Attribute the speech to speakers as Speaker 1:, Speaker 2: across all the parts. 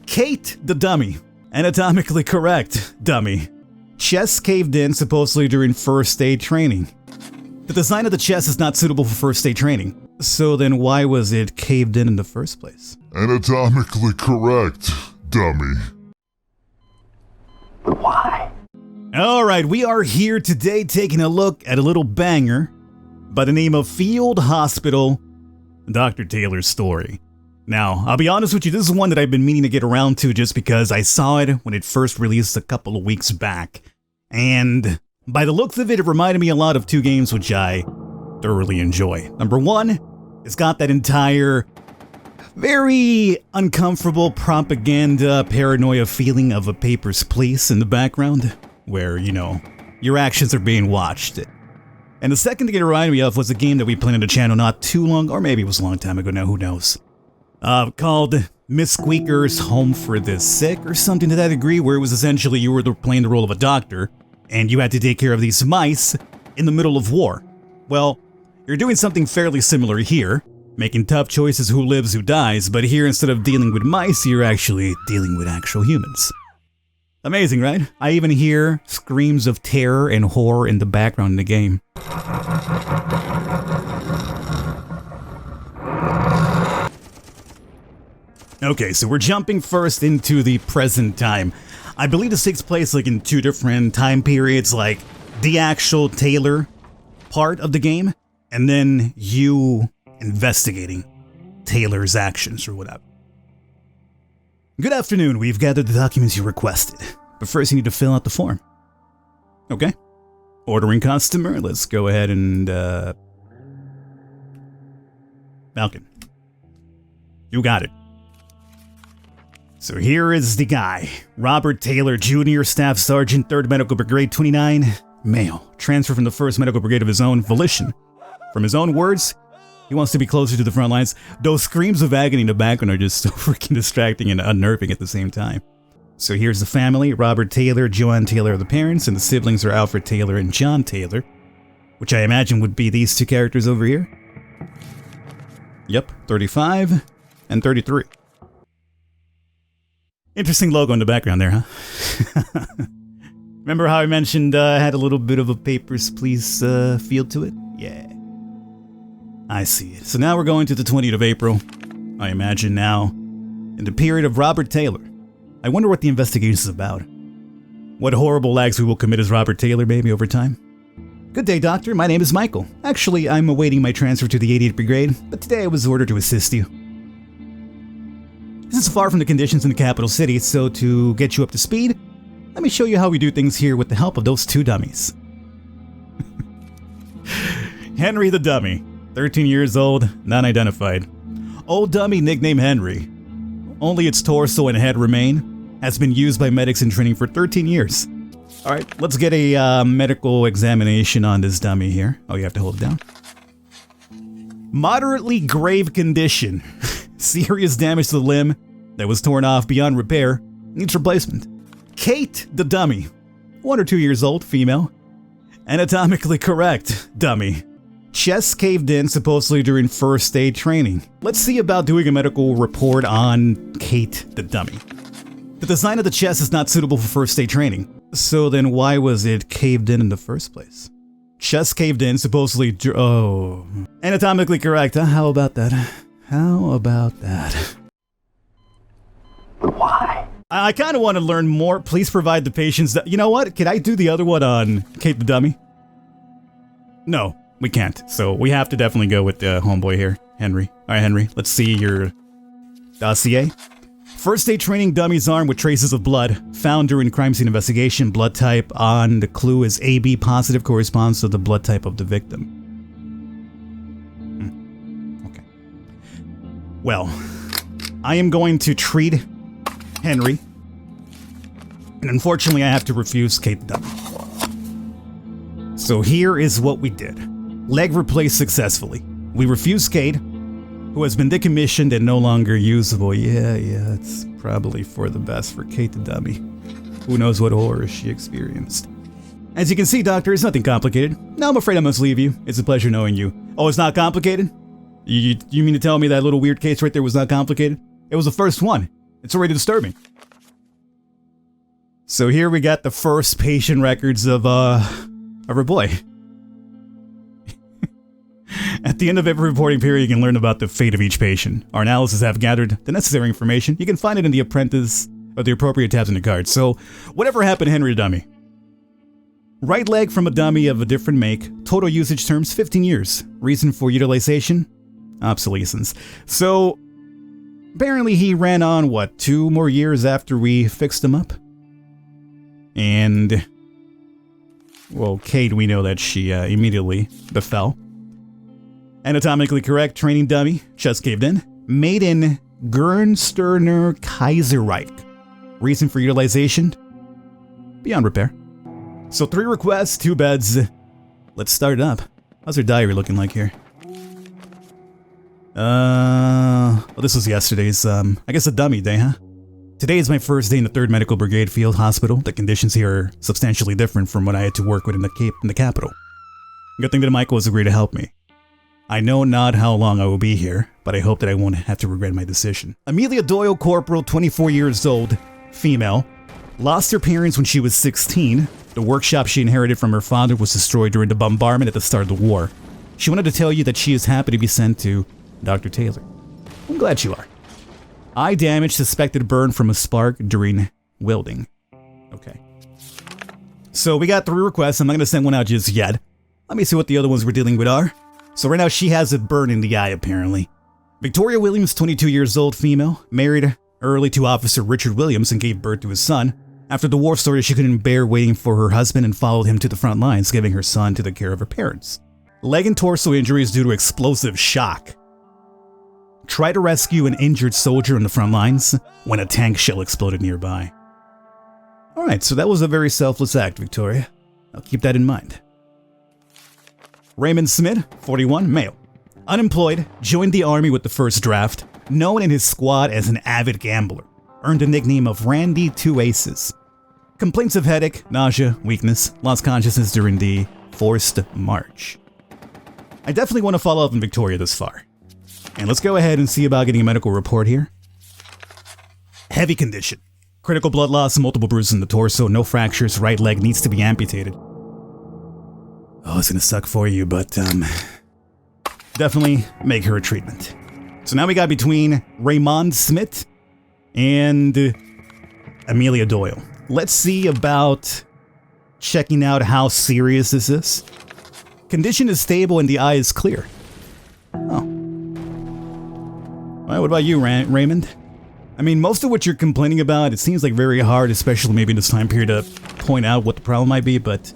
Speaker 1: Kate the dummy. Anatomically correct, dummy. Chest caved in supposedly during first aid training. The design of the chest is not suitable for first aid training. So then why was it caved in the first place?
Speaker 2: Anatomically correct, dummy.
Speaker 3: Why?
Speaker 1: Alright, we are here today taking a look at a little banger by the name of Field Hospital, Dr. Taylor's Story. Now, I'll be honest with you, this is one that I've been meaning to get around to just because I saw it when it first released a couple of weeks back. And by the looks of it, it reminded me a lot of two games which I thoroughly enjoy. Number one, it's got that entire very uncomfortable propaganda paranoia feeling of a Papers, Please in the background, where, you know, your actions are being watched. And the second thing it reminded me of was a game that we played on the channel not too long, or maybe it was a long time ago now, who knows, called Miss Squeaker's Home for the Sick, or something to that degree, where it was essentially you were playing the role of a doctor, and you had to take care of these mice in the middle of war. Well, you're doing something fairly similar here, making tough choices who lives, who dies, but here instead of dealing with mice, you're actually dealing with actual humans. Amazing, right? I even hear screams of terror and horror in the background in the game. Okay, so we're jumping first into the present time. I believe this takes place like in two different time periods, like the actual Taylor part of the game, and then you investigating Taylor's actions or whatever. Good afternoon, we've gathered the documents you requested, but first you need to fill out the form. Okay. Ordering customer, let's go ahead and, Falcon. You got it. So here is the guy, Robert Taylor Jr., Staff Sergeant, 3rd Medical Brigade, 29, male, transferred from the 1st Medical Brigade of his own volition. From his own words, he wants to be closer to the front lines. Those screams of agony in the background are just so freaking distracting and unnerving at the same time. So here's the family. Robert Taylor, Joanne Taylor are the parents, and the siblings are Alfred Taylor and John Taylor, which I imagine would be these two characters over here. Yep, 35 and 33. Interesting logo in the background there, huh? Remember how I mentioned had a little bit of a Papers, Please feel to it? Yeah. I see it. So now we're going to the 20th of April, I imagine now, in the period of Robert Taylor. I wonder what the investigation is about. What horrible acts we will commit as Robert Taylor maybe over time. Good day, Doctor. My name is Michael. Actually, I'm awaiting my transfer to the 88th Brigade, but today I was ordered to assist you. This is far from the conditions in the capital city, so to get you up to speed, let me show you how we do things here with the help of those two dummies. Henry the Dummy. 13 years old, non-identified. Old dummy nicknamed Henry. Only its torso and head remain. Has been used by medics in training for 13 years. Alright, let's get a medical examination on this dummy here. Oh, you have to hold it down. Moderately grave condition. Serious damage to the limb that was torn off beyond repair. Needs replacement. Kate the dummy. 1 or 2 years old, female. Anatomically correct, dummy. Chest caved in supposedly during first aid training. Let's see about doing a medical report on Kate the dummy. The design of the chest is not suitable for first aid training. So then why was it caved in the first place? Chest caved in supposedly anatomically correct, huh? How about that? How about that?
Speaker 3: Why?
Speaker 1: I kind of want to learn more. Please provide the patients that... You know what? Can I do the other one on Kate the dummy? No. We can't, so we have to definitely go with the homeboy here, Henry. Alright, Henry, let's see your dossier. First aid training dummy's arm with traces of blood. Found during crime scene investigation. Blood type on the clue is AB positive, corresponds to the blood type of the victim. Okay. Well, I am going to treat Henry. And unfortunately, I have to refuse Kate the dummy. So here is what we did. Leg replaced successfully. We refused Kate, who has been decommissioned and no longer usable. Yeah, it's probably for the best for Kate the dummy. Who knows what horrors she experienced. As you can see, Doctor, it's nothing complicated. No, I'm afraid I must leave you. It's a pleasure knowing you. Oh, it's not complicated? You mean to tell me that little weird case right there was not complicated? It was the first one. It's already disturbing. So here we got the first patient records of our boy. At the end of every reporting period, you can learn about the fate of each patient. Our analysts have gathered the necessary information. You can find it in the apprentice or the appropriate tabs in the card. So, whatever happened to Henry the Dummy? Right leg from a dummy of a different make. Total usage terms, 15 years. Reason for utilization? Obsolescence. So, apparently he ran on, 2 more years after we fixed him up? And, well, Kate, we know that she immediately befell. Anatomically correct training dummy, chest caved in. Made in Gernsterner Kaiserreich. Reason for utilization? Beyond repair. So 3 requests, 2 beds. Let's start it up. How's her diary looking like here? Well, this was yesterday's, I guess a dummy day, huh? Today is my first day in the 3rd Medical Brigade Field Hospital. The conditions here are substantially different from what I had to work with in the capital. Good thing that Michael has agreed to help me. I know not how long I will be here, but I hope that I won't have to regret my decision. Amelia Doyle, Corporal, 24 years old, female. Lost her parents when she was 16. The workshop she inherited from her father was destroyed during the bombardment at the start of the war. She wanted to tell you that she is happy to be sent to Dr. Taylor. I'm glad you are. Eye damage, suspected burn from a spark during welding. Okay. So we got 3 requests. I'm not going to send one out just yet. Let me see what the other ones we're dealing with are. So right now she has a burn in the eye apparently. Victoria Williams, 22 years old, female, married early to Officer Richard Williams and gave birth to his son. After the war started, she couldn't bear waiting for her husband and followed him to the front lines, giving her son to the care of her parents. Leg and torso injuries due to explosive shock. Tried to rescue an injured soldier in the front lines when a tank shell exploded nearby. Alright, so that was a very selfless act, Victoria. I'll keep that in mind. Raymond Smith, 41, male. Unemployed, joined the army with the first draft, known in his squad as an avid gambler. Earned the nickname of Randy Two Aces. Complaints of headache, nausea, weakness, lost consciousness during the forced march. I definitely want to follow up on Victoria this far. And let's go ahead and see about getting a medical report here. Heavy condition. Critical blood loss, multiple bruises in the torso, no fractures, right leg needs to be amputated. Oh, it's gonna suck for you, but definitely make her a treatment. So now we got between Raymond Smith and Amelia Doyle. Let's see about checking out how serious this is. Condition is stable and the eye is clear. Oh. Well, what about you, Raymond? I mean, most of what you're complaining about, it seems like very hard, especially maybe in this time period, to point out what the problem might be, but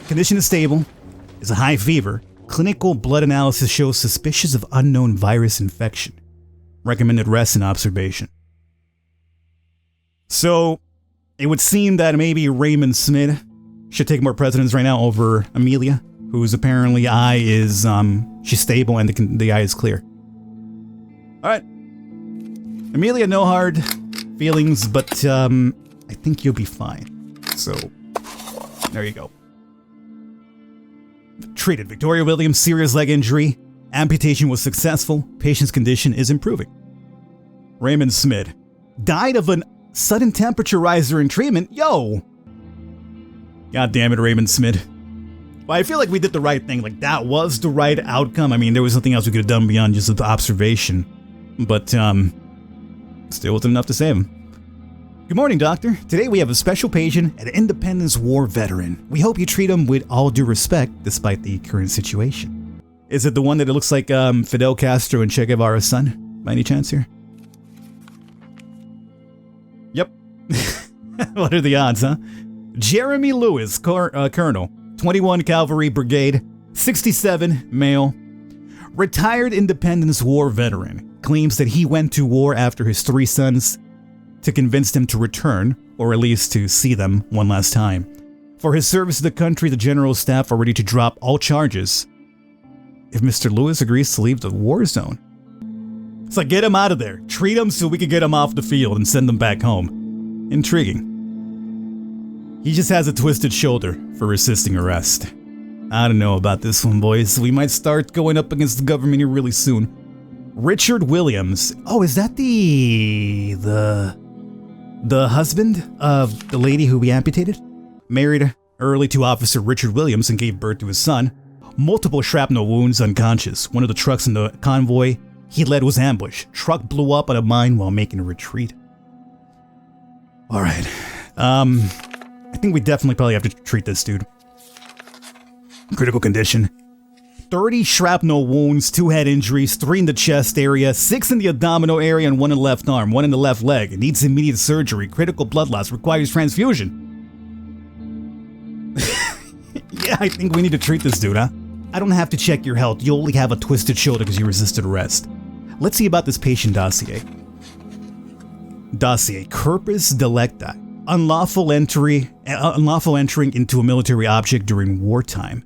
Speaker 1: condition is stable, is a high fever. Clinical blood analysis shows suspicious of unknown virus infection. Recommended rest and observation. So, it would seem that maybe Raymond Smith should take more precedence right now over Amelia, whose apparently eye is, she's stable and the eye is clear. Alright. Amelia, no hard feelings, but, I think you'll be fine. So, there you go. Treated. Victoria Williams, serious leg injury. Amputation was successful. Patient's condition is improving. Raymond Smith. Died of a sudden temperature rise during treatment. Yo! God damn it, Raymond Smith. Well, I feel like we did the right thing. Like, that was the right outcome. I mean, there was nothing else we could have done beyond just the observation. But, still wasn't enough to save him. Good morning, Doctor. Today we have a special patient, an Independence War veteran. We hope you treat him with all due respect, despite the current situation. Is it the one that it looks like Fidel Castro and Che Guevara's son, by any chance here? Yep. What are the odds, huh? Jeremy Lewis, Colonel, 21 Cavalry Brigade, 67, male. Retired Independence War veteran, claims that he went to war after his 3 sons to convince them to return, or at least to see them one last time. For his service to the country, the general staff are ready to drop all charges if Mr. Lewis agrees to leave the war zone. It's like, get him out of there. Treat him so we can get him off the field and send him back home. Intriguing. He just has a twisted shoulder for resisting arrest. I don't know about this one, boys. We might start going up against the government here really soon. Richard Williams. Oh, is that the husband of the lady who we amputated? Married early to Officer Richard Williams and gave birth to his son. Multiple shrapnel wounds, unconscious. One of the trucks in the convoy he led was ambushed. Truck blew up on a mine while making a retreat. All right. I think we definitely probably have to treat this dude. Critical condition. 30 shrapnel wounds, 2 head injuries, 3 in the chest area, 6 in the abdominal area, and 1 in the left arm, 1 in the left leg. It needs immediate surgery. Critical blood loss requires transfusion. Yeah, I think we need to treat this dude, huh? I don't have to check your health. You only have a twisted shoulder because you resisted arrest. Let's see about this patient dossier. Dossier. Corpus delicti. Unlawful entering into a military object during wartime.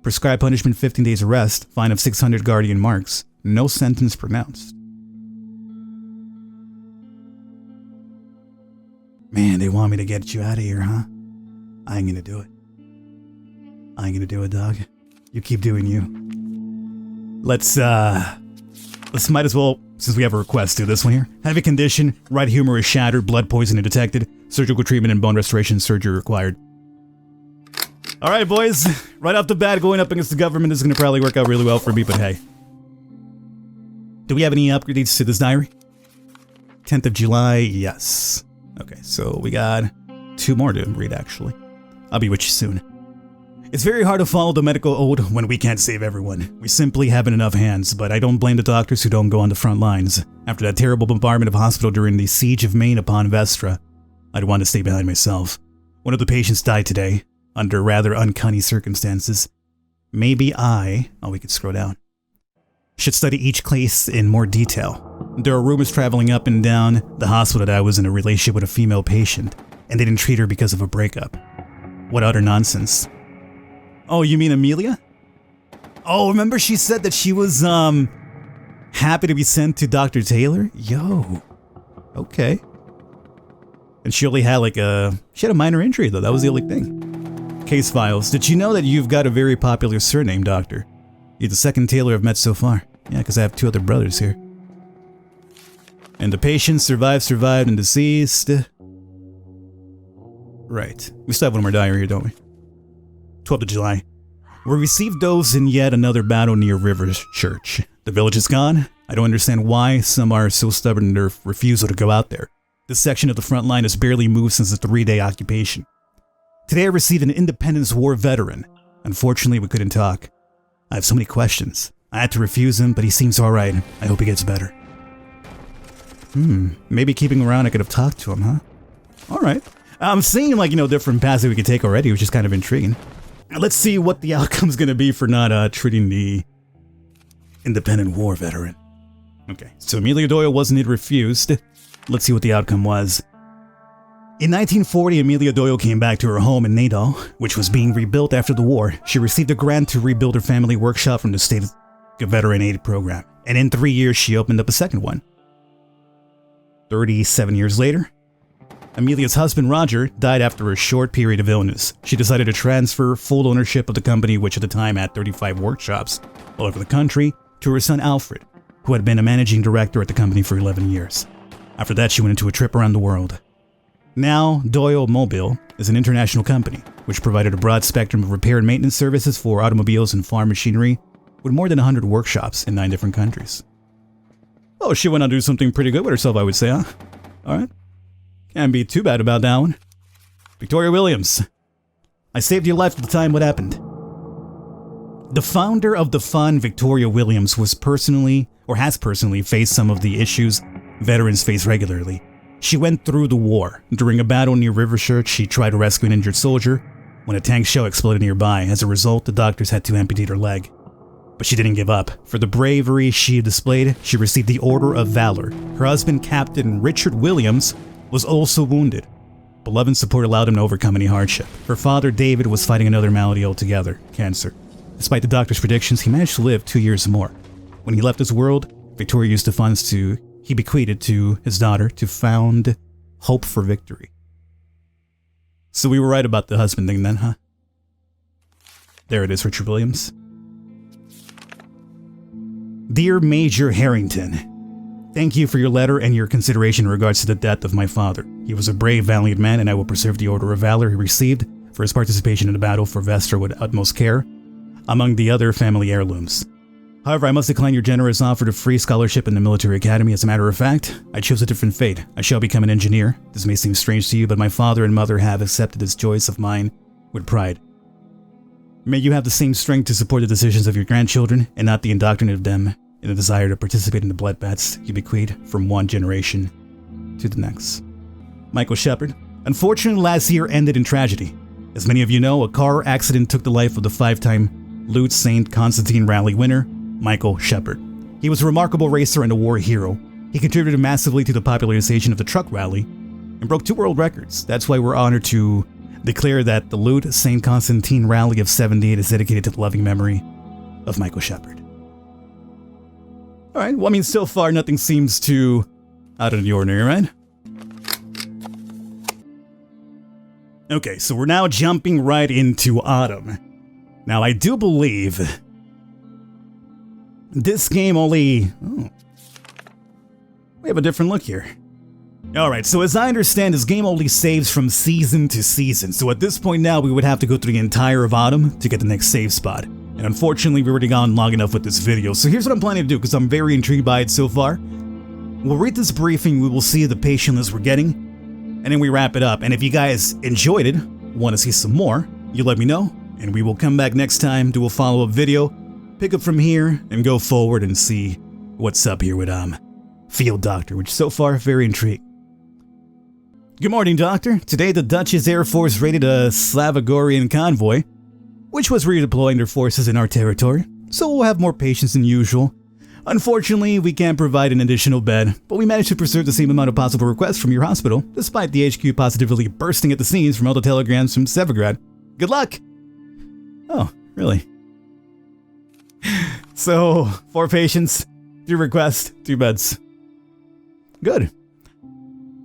Speaker 1: Prescribed punishment 15 days arrest, fine of 600 guardian marks. No sentence pronounced. Man, they want me to get you out of here, huh? I ain't gonna do it. I ain't gonna do it, dog. You keep doing you. Let's might as well, since we have a request, do this one here. Heavy condition, right humor is shattered, blood poisoning detected, surgical treatment and bone restoration surgery required. Alright, boys. Right off the bat, going up against the government is going to probably work out really well for me, but hey. Do we have any upgrades to this diary? 10th of July, yes. Okay, so we got 2 more to read, actually. I'll be with you soon. It's very hard to follow the medical ode when we can't save everyone. We simply haven't enough hands, but I don't blame the doctors who don't go on the front lines. After that terrible bombardment of a hospital during the siege of Maine upon Vestra, I'd want to stay behind myself. One of the patients died today, under rather uncanny circumstances. Maybe we could scroll down, should study each case in more detail. There are rumors traveling up and down the hospital that I was in a relationship with a female patient, and they didn't treat her because of a breakup. What utter nonsense. Oh, you mean Amelia? Oh, remember she said that she was, happy to be sent to Dr. Taylor? Yo. Okay. And she only had she had a minor injury though, that was the only thing. Case files. Did you know that you've got a very popular surname, Doctor? You're the second Taylor I've met so far. Yeah, because I have 2 other brothers here. And the patient survived, and deceased. Right. We still have one more diary here, don't we? 12th of July. We received those in yet another battle near Rivers Church. The village is gone. I don't understand why some are so stubborn in their refusal to go out there. This section of the front line has barely moved since the 3-day occupation. Today I received an Independence War veteran. Unfortunately, we couldn't talk. I have so many questions. I had to refuse him, but he seems alright. I hope he gets better. Maybe keeping him around I could have talked to him, huh? Alright. I'm seeing different paths that we could take already, which is kind of intriguing. Let's see what the outcome's gonna be for not treating the Independent War veteran. Okay, so Amelia Doyle wasn't refused. Let's see what the outcome was. In 1940, Amelia Doyle came back to her home in Nadal, which was being rebuilt after the war. She received a grant to rebuild her family workshop from the state veteran aid program, and in 3 years she opened up a second one. 37 years later, Amelia's husband Roger died after a short period of illness. She decided to transfer full ownership of the company, which at the time had 35 workshops all over the country, to her son Alfred, who had been a managing director at the company for 11 years. After that, she went into a trip around the world. Now, Doyle Mobile is an international company, which provided a broad spectrum of repair and maintenance services for automobiles and farm machinery, with more than 100 workshops in 9 different countries. Oh, she went on to do something pretty good with herself, I would say, huh? Alright. Can't be too bad about that one. Victoria Williams. I saved your life at the time. What happened? The founder of the fund, Victoria Williams, has personally faced some of the issues veterans face regularly. She went through the war. During a battle near River Church, she tried to rescue an injured soldier when a tank shell exploded nearby. As a result, the doctors had to amputate her leg. But she didn't give up. For the bravery she displayed, she received the Order of Valor. Her husband, Captain Richard Williams, was also wounded, but love and support allowed him to overcome any hardship. Her father, David, was fighting another malady altogether, cancer. Despite the doctor's predictions, he managed to live 2 years more. When he left this world, Victoria used the funds he bequeathed to his daughter to found Hope for Victory. So we were right about the husband thing then, huh? There it is, Richard Williams. Dear Major Harrington, thank you for your letter and your consideration in regards to the death of my father. He was a brave, valiant man, and I will preserve the Order of Valor he received for his participation in the battle for Vestra with utmost care, among the other family heirlooms. However, I must decline your generous offer of free scholarship in the military academy. As a matter of fact, I chose a different fate. I shall become an engineer. This may seem strange to you, but my father and mother have accepted this choice of mine with pride. May you have the same strength to support the decisions of your grandchildren and not the indoctrinate of them in the desire to participate in the bloodbaths you bequeath from one generation to the next. Michael Shepard. Unfortunately, last year ended in tragedy. As many of you know, a car accident took the life of the 5-time Lute St. Constantine Rally winner, Michael Shepard. He was a remarkable racer and a war hero. He contributed massively to the popularization of the truck rally and broke 2 world records. That's why we're honored to declare that the Lute St. Constantine Rally of 78 is dedicated to the loving memory of Michael Shepard. Alright, well, I mean, so far nothing seems too out of the ordinary, right? Okay, so we're now jumping right into autumn. Now, I do believe this game only... Oh, we have a different look here. Alright, so as I understand, this game only saves from season to season. So at this point now, we would have to go through the entire of autumn to get the next save spot. And unfortunately, we've already gone long enough with this video. So here's what I'm planning to do, because I'm very intrigued by it so far. We'll read this briefing, we will see the patient list we're getting, and then we wrap it up. And if you guys enjoyed it, want to see some more, you let me know, and we will come back next time, do a follow-up video, pick up from here, and go forward and see what's up here with Field Doctor, which so far, very intrigued. Good morning, Doctor. Today, the Dutch's Air Force raided a Slavogorian convoy, which was redeploying their forces in our territory, so we'll have more patients than usual. Unfortunately, we can't provide an additional bed, but we managed to preserve the same amount of possible requests from your hospital, despite the HQ positively bursting at the seams from all the telegrams from Severgrad. Good luck! Oh, really? So, 4 patients, 3 requests, 2 beds. Good.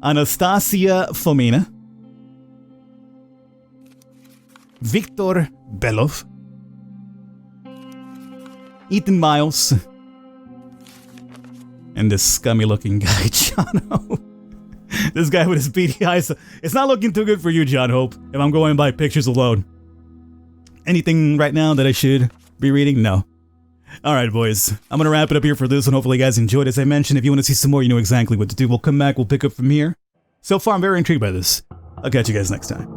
Speaker 1: Anastasia Fomina, Viktor Belov, Ethan Miles, and this scummy-looking guy, John Hope. This guy with his beady eyes. It's not looking too good for you, John Hope, if I'm going by pictures alone. Anything right now that I should be reading? No. Alright, boys. I'm gonna wrap it up here for this one. Hopefully you guys enjoyed. As I mentioned, if you want to see some more, you know exactly what to do. We'll come back, we'll pick up from here. So far, I'm very intrigued by this. I'll catch you guys next time.